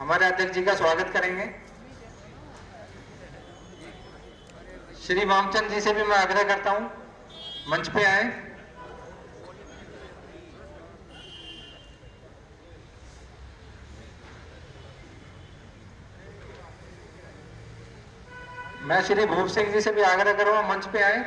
हमारे अध्यक्ष जी का स्वागत करेंगे। श्री वामचंद जी से भी मैं आग्रह करता हूं मंच पे आए। मैं श्री भूप सिंह जी से भी आग्रह करूंगा मंच पे आए।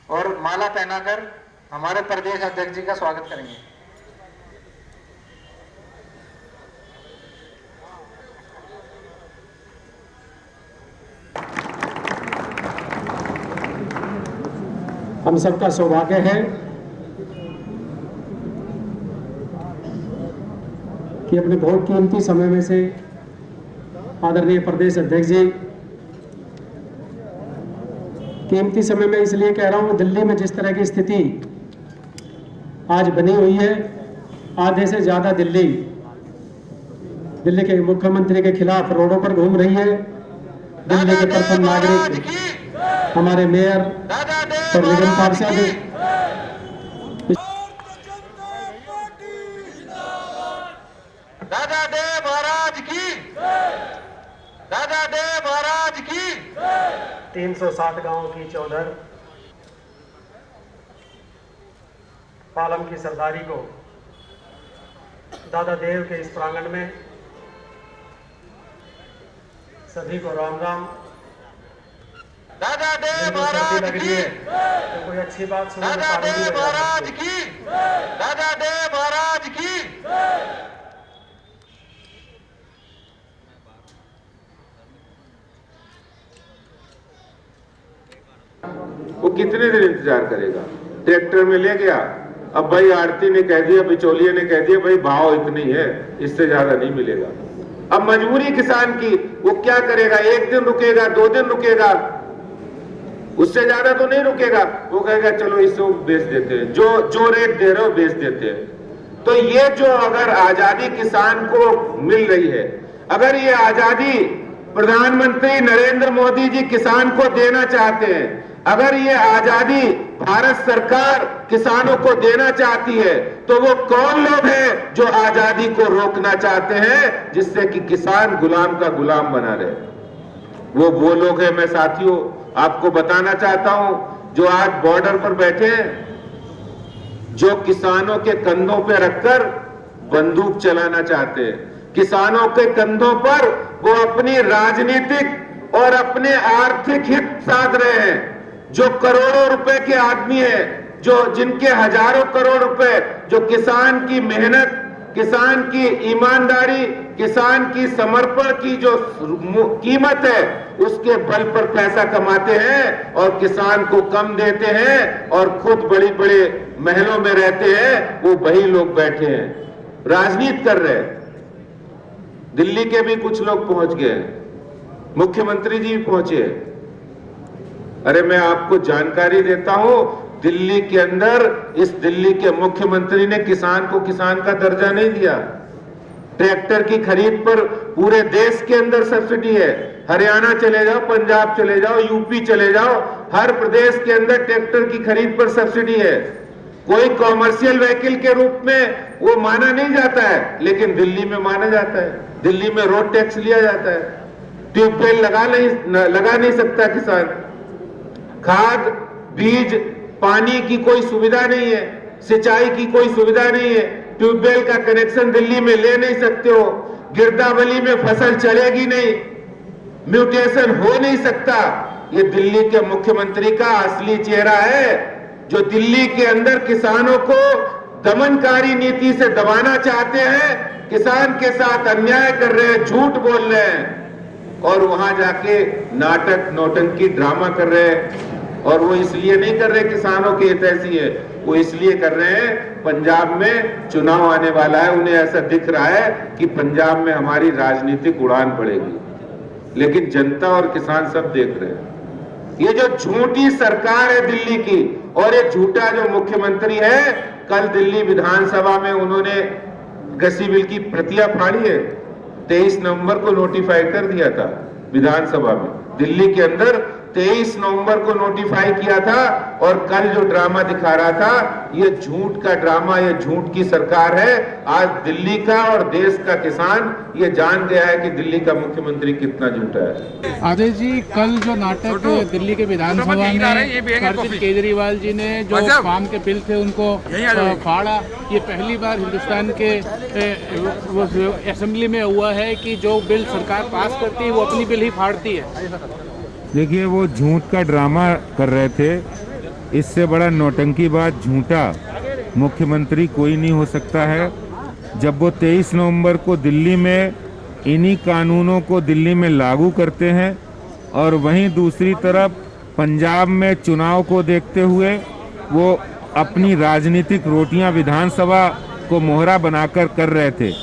और माला पहनाकर हमारे प्रदेश अध्यक्ष जी का स्वागत करेंगे। हम सबका सौभाग्य है कि अपने बहुत कीमती समय में से आदरणीय प्रदेश अध्यक्ष जी, कीमती समय में इसलिए कह रहा हूं, दिल्ली में जिस तरह की स्थिति आज बनी हुई है, आधे से ज्यादा दिल्ली के मुख्यमंत्री के खिलाफ रोडों पर घूम रही है। दिल्ली के प्रथम नागरिक हमारे मेयर और निगम पार्षद दादा देव महाराज की, दादा देव महाराज की। 360 गांवों की चौधर पालम की सरदारी को दादा देव के इस प्रांगण में सभी को राम राम। दादा देव महाराज की, तो कोई अच्छी बात सुनो। दादा देव महाराज की, दादा देव महाराज की। वो कितने दिन इंतजार करेगा? ट्रैक्टर में ले गया, अब भाई आड़ती ने कह दिया, बिचौलिए ने कह दिया भाई भाव इतनी है, इससे ज्यादा नहीं मिलेगा। अब मजबूरी किसान की, वो क्या करेगा? एक दिन रुकेगा, 2 दिन रुकेगा, उससे ज्यादा तो नहीं रुकेगा। वो कहेगा चलो इसको बेच देते हैं, जो रेट दे रहे हो बेच देते हैं। तो ये जो अगर आजादी किसान को मिल रही है, अगर ये आजादी प्रधानमंत्री नरेंद्र मोदी जी किसान को देना चाहते हैं, अगर ये आजादी भारत सरकार किसानों को देना चाहती है, तो वो कौन लोग हैं जो आजादी को रोकना चाहते हैं जिससे कि किसान गुलाम का गुलाम बना रहे? वो लोग हैं। मैं साथियों आपको बताना चाहता हूं, जो आज बॉर्डर पर बैठे हैं, जो किसानों के कंधों पे रखकर बंदूक चलाना चाहते हैं, किसानों के कंधों पर वो अपनी राजनीतिक और अपने आर्थिक हित साध रहे हैं। जो करोड़ों रुपए के आदमी हैं, जिनके हजारों करोड़ रुपए जो किसान की मेहनत, किसान की ईमानदारी, किसान की समर्पण की जो कीमत है, उसके बल पर पैसा कमाते हैं और किसान को कम देते हैं और खुद बड़ी बड़े महलों में रहते हैं, वो वही लोग बैठे हैं राजनीति कर रहे हैं। दिल्ली के भी कुछ लोग पहुंच गए, मुख्यमंत्री जी भी पहुंचे। अरे मैं आपको जानकारी देता हूं, दिल्ली के अंदर इस दिल्ली के मुख्यमंत्री ने किसान को किसान का दर्जा नहीं दिया। ट्रैक्टर की खरीद पर पूरे देश के अंदर सब्सिडी है। हरियाणा चले जाओ, पंजाब चले जाओ, यूपी चले जाओ, हर प्रदेश के अंदर ट्रैक्टर की खरीद पर सब्सिडी है। कोई कॉमर्शियल व्हीकल के रूप में वो माना नहीं जाता है, लेकिन दिल्ली में माना जाता है। दिल्ली में रोड टैक्स लिया जाता है। ट्यूबवेल लगा नहीं सकता किसान। खाद, बीज, पानी की कोई सुविधा नहीं है, सिंचाई की कोई सुविधा नहीं है। ट्यूबवेल का कनेक्शन दिल्ली में ले नहीं सकते हो। गिरदावली में फसल चलेगी नहीं, म्यूटेशन हो नहीं सकता। ये दिल्ली के मुख्यमंत्री का असली चेहरा है, जो दिल्ली के अंदर किसानों को दमनकारी नीति से दबाना चाहते हैं, किसान के साथ अन्याय कर रहे हैं, झूठ बोल रहे हैं और वहां जाके नाटक नौटंकी ड्रामा कर रहे हैं। और वो इसलिए नहीं कर रहे किसानों की हित ऐसी है, वो इसलिए कर रहे हैं पंजाब में चुनाव आने वाला है, उन्हें ऐसा दिख रहा है कि पंजाब में हमारी राजनीतिक उड़ान पड़ेगी। लेकिन जनता और किसान सब देख रहे हैं। ये जो झूठी सरकार है दिल्ली की, और ये झूठा जो मुख्यमंत्री है, कल दिल्ली विधानसभा में उन्होंने गसी बिल की प्रतियां फाड़ी है। 23 नवंबर को नोटिफाई कर दिया था विधानसभा में। दिल्ली के अंदर 23 नवंबर को नोटिफाई किया था और कल जो ड्रामा दिखा रहा था ये झूठ का ड्रामा, ये झूठ की सरकार है। आज दिल्ली का और देश का किसान ये जान गया है कि दिल्ली का मुख्यमंत्री कितना झूठा है। आदेश जी, कल जो नाटक दिल्ली के विधानसभा में अरविंद केजरीवाल जी ने जो फार्म के बिल थे उनको फाड़ा, ये पहली बार हिंदुस्तान के असेंबली में हुआ है कि जो बिल सरकार पास करती है वो अपनी बिल ही फाड़ती है। देखिए, वो झूठ का ड्रामा कर रहे थे। इससे बड़ा नौटंकीबाज झूठा मुख्यमंत्री कोई नहीं हो सकता है। जब वो 23 नवंबर को दिल्ली में इन्हीं कानूनों को दिल्ली में लागू करते हैं और वहीं दूसरी तरफ पंजाब में चुनाव को देखते हुए वो अपनी राजनीतिक रोटियां विधानसभा को मोहरा बनाकर कर रहे थे।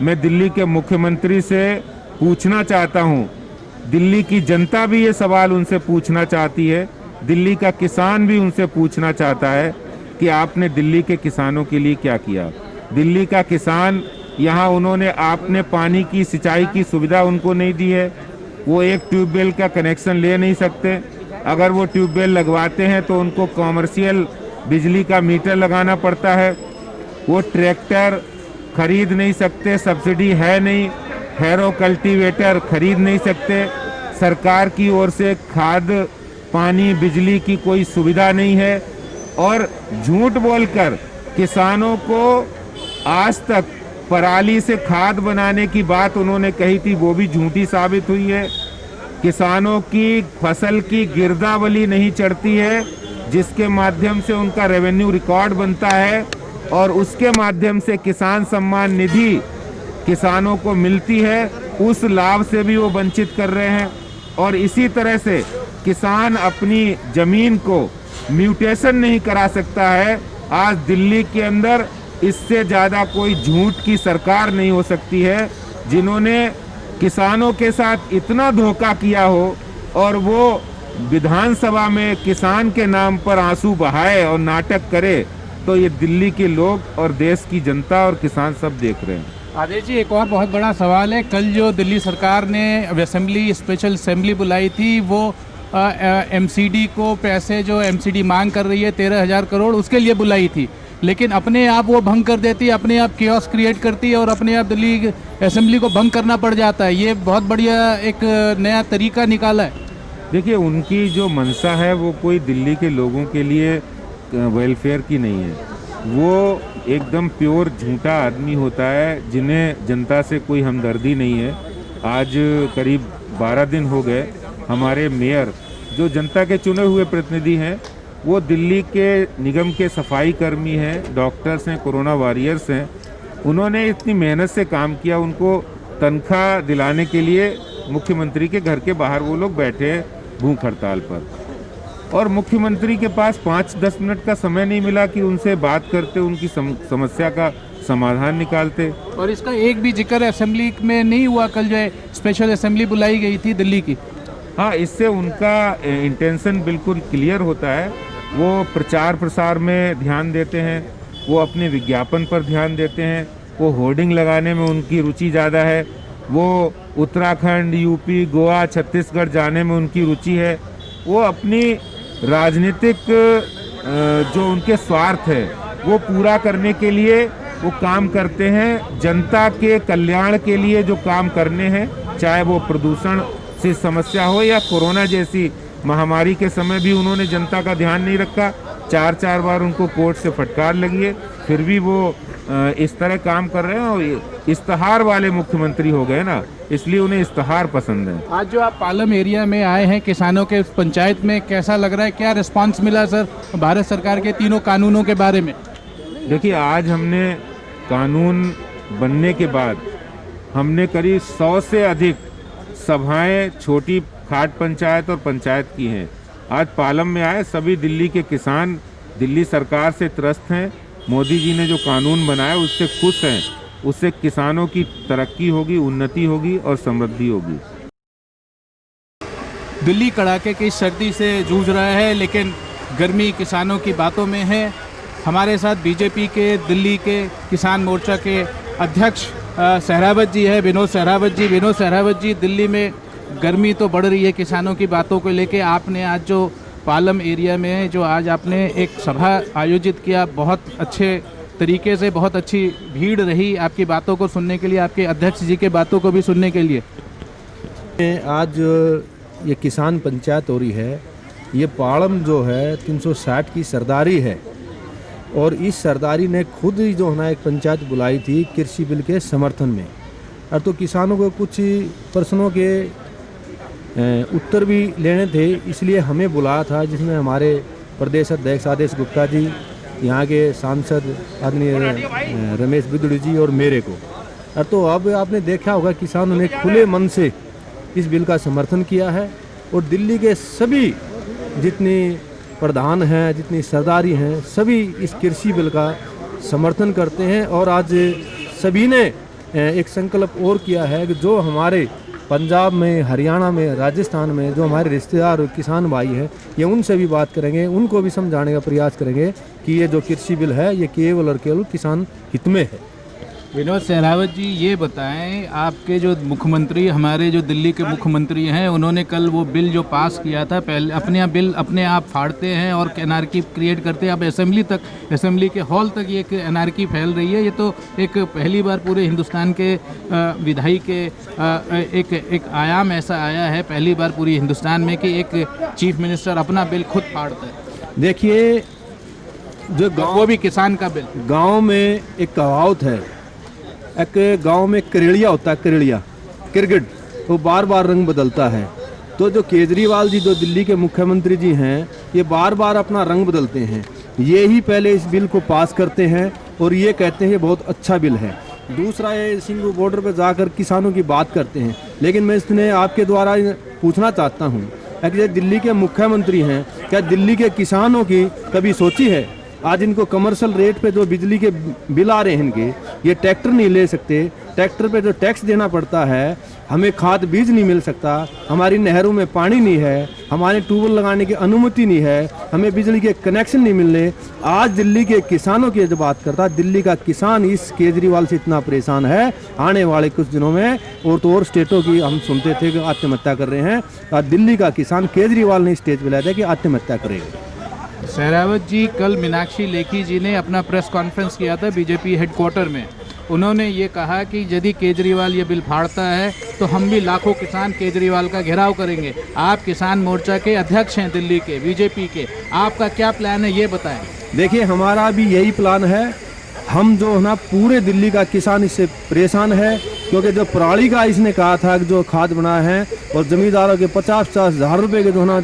मैं दिल्ली के मुख्यमंत्री से पूछना चाहता हूं, दिल्ली की जनता भी ये सवाल उनसे पूछना चाहती है, दिल्ली का किसान भी उनसे पूछना चाहता है कि आपने दिल्ली के किसानों के लिए क्या किया। दिल्ली का किसान यहाँ उन्होंने आपने पानी की सिंचाई की सुविधा उनको नहीं दी है। वो एक ट्यूबवेल का कनेक्शन ले नहीं सकते। अगर वो ट्यूबवेल लगवाते हैं तो उनको कॉमर्शियल बिजली का मीटर लगाना पड़ता है। वो ट्रैक्टर खरीद नहीं सकते, सब्सिडी है नहीं। हैरो कल्टीवेटर खरीद नहीं सकते। सरकार की ओर से खाद, पानी, बिजली की कोई सुविधा नहीं है। और झूठ बोलकर किसानों को आज तक पराली से खाद बनाने की बात उन्होंने कही थी, वो भी झूठी साबित हुई है। किसानों की फसल की गिरदावली नहीं चढ़ती है जिसके माध्यम से उनका रेवेन्यू रिकॉर्ड बनता है और उसके माध्यम से किसान सम्मान निधि किसानों को मिलती है, उस लाभ से भी वो वंचित कर रहे हैं। और इसी तरह से किसान अपनी जमीन को म्यूटेशन नहीं करा सकता है। आज दिल्ली के अंदर इससे ज़्यादा कोई झूठ की सरकार नहीं हो सकती है जिन्होंने किसानों के साथ इतना धोखा किया हो और वो विधानसभा में किसान के नाम पर आंसू बहाए और नाटक करे। तो ये दिल्ली के लोग और देश की जनता और किसान सब देख रहे हैं। आदेश जी, एक और बहुत बड़ा सवाल है, कल जो दिल्ली सरकार ने असेंबली स्पेशल असेंबली बुलाई थी वो एमसीडी को पैसे जो एमसीडी मांग कर रही है 13,000 करोड़ उसके लिए बुलाई थी, लेकिन अपने आप वो भंग कर देती है, अपने आप केओस क्रिएट करती है और अपने आप दिल्ली असेंबली को भंग करना पड़ जाता है। ये बहुत बढ़िया एक नया तरीका निकाला है। देखिए, उनकी जो मंशा है वो कोई दिल्ली के लोगों के लिए वेलफेयर की नहीं है। वो एकदम प्योर झूठा आदमी होता है जिन्हें जनता से कोई हमदर्दी नहीं है। आज करीब 12 दिन हो गए हमारे मेयर जो जनता के चुने हुए प्रतिनिधि हैं, वो दिल्ली के निगम के सफाई कर्मी हैं, डॉक्टर्स हैं, कोरोना वॉरियर्स हैं। उन्होंने इतनी मेहनत से काम किया, उनको तनख्वाह दिलाने के लिए मुख्यमंत्री के घर के बाहर वो लोग बैठे हैं भूख हड़ताल पर, और मुख्यमंत्री के पास 5-10 मिनट का समय नहीं मिला कि उनसे बात करते, उनकी समस्या का समाधान निकालते। और इसका एक भी जिक्र असेंबली में नहीं हुआ। कल जो है स्पेशल असेंबली बुलाई गई थी दिल्ली की। हाँ, इससे उनका इंटेंशन बिल्कुल क्लियर होता है। वो प्रचार प्रसार में ध्यान देते हैं, वो अपने विज्ञापन पर ध्यान देते हैं, वो होर्डिंग लगाने में उनकी रुचि ज़्यादा है, वो उत्तराखंड, यूपी, गोवा, छत्तीसगढ़ जाने में उनकी रुचि है। वो अपनी राजनीतिक जो उनके स्वार्थ है वो पूरा करने के लिए वो काम करते हैं। जनता के कल्याण के लिए जो काम करने हैं, चाहे वो प्रदूषण से समस्या हो या कोरोना जैसी महामारी के समय भी उन्होंने जनता का ध्यान नहीं रखा। 4-4 बार उनको कोर्ट से फटकार लगी है, फिर भी वो इस तरह काम कर रहे हैं और इश्तहार वाले मुख्यमंत्री हो गए ना, इसलिए उन्हें इश्तहार पसंद है। आज जो आप पालम एरिया में आए हैं किसानों के पंचायत में, कैसा लग रहा है, क्या रिस्पांस मिला सर भारत सरकार के तीनों कानूनों के बारे में? देखिए, आज हमने कानून बनने के बाद हमने करीब 100 से अधिक सभाएं छोटी खाट पंचायत और पंचायत की हैं। आज पालम में आए सभी दिल्ली के किसान दिल्ली सरकार से त्रस्त हैं। मोदी जी ने जो कानून बनाया उससे खुश हैं, उससे किसानों की तरक्की होगी, उन्नति होगी और समृद्धि होगी। दिल्ली कड़ाके की सर्दी से जूझ रहा है, लेकिन गर्मी किसानों की बातों में है। हमारे साथ बीजेपी के दिल्ली के किसान मोर्चा के अध्यक्ष सहरावत जी है, विनोद सहरावत जी। विनोद सहरावत जी, दिल्ली में गर्मी तो बढ़ रही है किसानों की बातों को लेके। आपने आज जो पालम एरिया में जो आज आपने एक सभा आयोजित किया, बहुत अच्छे तरीके से, बहुत अच्छी भीड़ रही आपकी बातों को सुनने के लिए, आपके अध्यक्ष जी के बातों को भी सुनने के लिए। आज ये किसान पंचायत हो रही है, ये पालम जो है 360 की सरदारी है और इस सरदारी ने खुद ही जो है ना एक पंचायत बुलाई थी कृषि बिल के समर्थन में। और तो किसानों को कुछ प्रश्नों के उत्तर भी लेने थे, इसलिए हमें बुलाया था, जिसमें हमारे प्रदेश अध्यक्ष आदेश गुप्ता जी, यहाँ के सांसद आदरणीय रमेश बिदुड़ी जी और मेरे को। और तो अब आपने देखा होगा किसानों ने खुले मन से इस बिल का समर्थन किया है और दिल्ली के सभी जितनी प्रधान हैं, जितनी सरदारी हैं, सभी इस कृषि बिल का समर्थन करते हैं। और आज सभी ने एक संकल्प और किया है कि जो हमारे पंजाब में, हरियाणा में, राजस्थान में जो हमारे रिश्तेदार और किसान भाई हैं, ये उनसे भी बात करेंगे, उनको भी समझाने का प्रयास करेंगे कि ये जो कृषि बिल है ये केवल और केवल किसान हित में है। विनोद सहरावत जी, ये बताएं, आपके जो मुख्यमंत्री, हमारे जो दिल्ली के मुख्यमंत्री हैं, उन्होंने कल वो बिल जो पास किया था, पहले अपने बिल अपने आप फाड़ते हैं और एनार्की क्रिएट करते हैं। अब असेंबली के हॉल तक ये एनार्की फैल रही है। ये तो एक पहली बार पूरे हिंदुस्तान के विधायी के एक आयाम ऐसा आया है, पहली बार पूरी हिंदुस्तान में कि एक चीफ मिनिस्टर अपना बिल खुद फाड़ता है। देखिए, जो गाँव, वो भी किसान का बिल। गाँव में एक कहावत है, एक गांव में करेड़िया होता है, करेड़िया क्रिकेट, वो बार बार रंग बदलता है। तो जो केजरीवाल जी, जो दिल्ली के मुख्यमंत्री जी हैं, ये बार बार अपना रंग बदलते हैं। ये ही पहले इस बिल को पास करते हैं और ये कहते हैं ये बहुत अच्छा बिल है। दूसरा, ये सिंगू बॉर्डर पर जाकर किसानों की बात करते हैं। लेकिन मैं इसने आपके द्वारा पूछना चाहता हूँ कि दिल्ली के मुख्यमंत्री हैं, क्या दिल्ली के किसानों की कभी सोची है? आज इनको कमर्शियल रेट पे जो बिजली के बिल आ रहे हैं इनके, ये ट्रैक्टर नहीं ले सकते, ट्रैक्टर पे जो टैक्स देना पड़ता है, हमें खाद बीज नहीं मिल सकता, हमारी नहरों में पानी नहीं है, हमारे ट्यूबवेल लगाने की अनुमति नहीं है, हमें बिजली के कनेक्शन नहीं मिल रहे। आज दिल्ली के किसानों की जब बात करता है, दिल्ली का किसान इस केजरीवाल से इतना परेशान है, आने वाले कुछ दिनों में और स्टेटों की हम सुनते थे कि आत्महत्या कर रहे हैं। आज दिल्ली का किसान केजरीवाल ने स्टेज पर लाया था कि आत्महत्या करेगा। सहरावत जी, कल मीनाक्षी लेखी जी ने अपना प्रेस कॉन्फ्रेंस किया था बीजेपी हेडक्वार्टर में। उन्होंने ये कहा कि यदि केजरीवाल ये बिल फाड़ता है तो हम भी लाखों किसान केजरीवाल का घेराव करेंगे। आप किसान मोर्चा के अध्यक्ष हैं दिल्ली के, बीजेपी के, आपका क्या प्लान है ये बताएं। देखिए, हमारा भी यही प्लान है। हम जो है ना, पूरे दिल्ली का किसान इससे परेशान है, क्योंकि जो पराली का इसने कहा था कि जो खाद बनाए हैं और जमींदारों के 50-50 हज़ार रुपये के जो है ना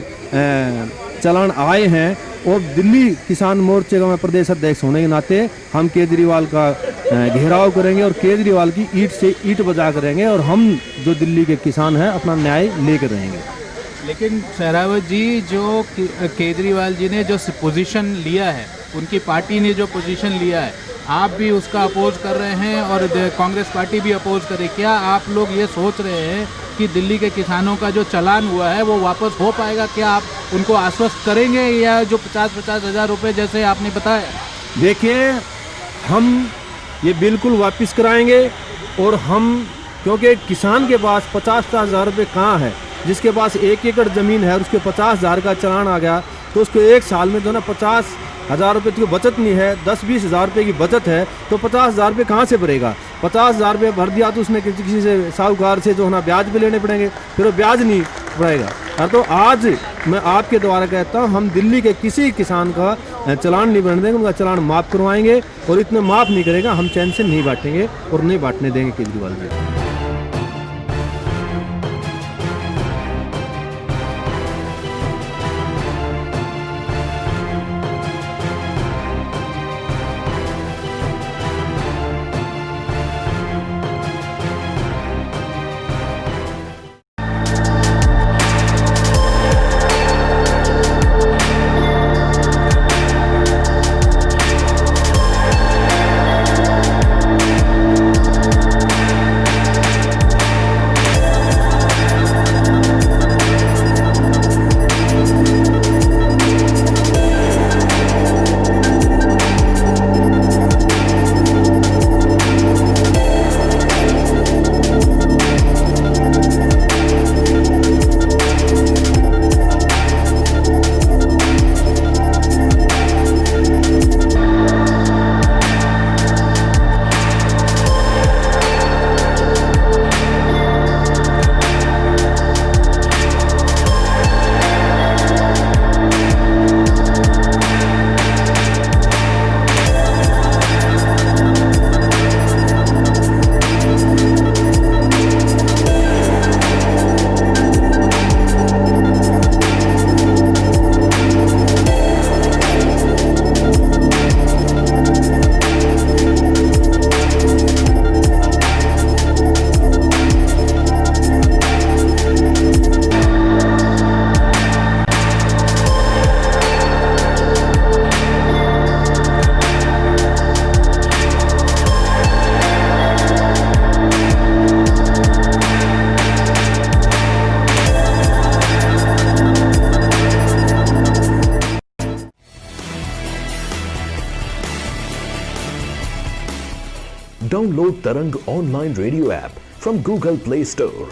चलान आए हैं, और दिल्ली किसान मोर्चे का मैं प्रदेश अध्यक्ष होने के नाते हम केजरीवाल का घेराव करेंगे और केजरीवाल की ईंट से ईंट बजा करेंगे और हम जो दिल्ली के किसान हैं अपना न्याय लेकर रहेंगे। लेकिन सहरावत जी, जो केजरीवाल जी ने जो पोजीशन लिया है, उनकी पार्टी ने जो पोजीशन लिया है, आप भी उसका अपोज कर रहे हैं और कांग्रेस पार्टी भी अपोज करे। क्या आप लोग ये सोच रहे हैं कि दिल्ली के किसानों का जो चालान हुआ है वो वापस हो पाएगा? क्या आप उनको आश्वस्त करेंगे, या जो 50-50 हज़ार रुपये जैसे आपने बताया? देखिए, हम ये बिल्कुल वापस कराएंगे। और हम, क्योंकि किसान के पास 50-50 हज़ार रुपये कहाँ है? जिसके पास 1 एकड़ ज़मीन है और उसके 50 हज़ार का चालान आ गया, तो उसको एक साल में जो ना 50 हज़ार रुपये की बचत नहीं है, 10-20 हज़ार रुपये की बचत है, तो 50 हज़ार रुपये कहाँ से भरेगा? 50 हज़ार रुपये भर दिया तो उसने किसी से, साहूकार से जो है ना ब्याज भी लेने पड़ेंगे, फिर वो ब्याज नहीं पड़ेगा। तो आज मैं आपके द्वारा कहता हूँ, हम दिल्ली के किसी किसान का चालान नहीं बनने देंगे, उनका चालान माफ़ करवाएंगे और इतने माफ़ नहीं करेगा हम चैन से नहीं बांटेंगे और नहीं बांटने देंगे Kejriwal ji. Download Tarang online radio app from Google Play Store.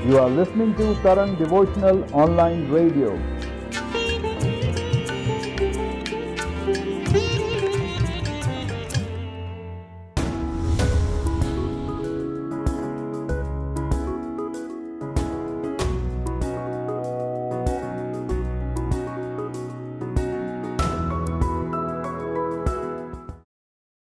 You are listening to Tarang Devotional Online Radio.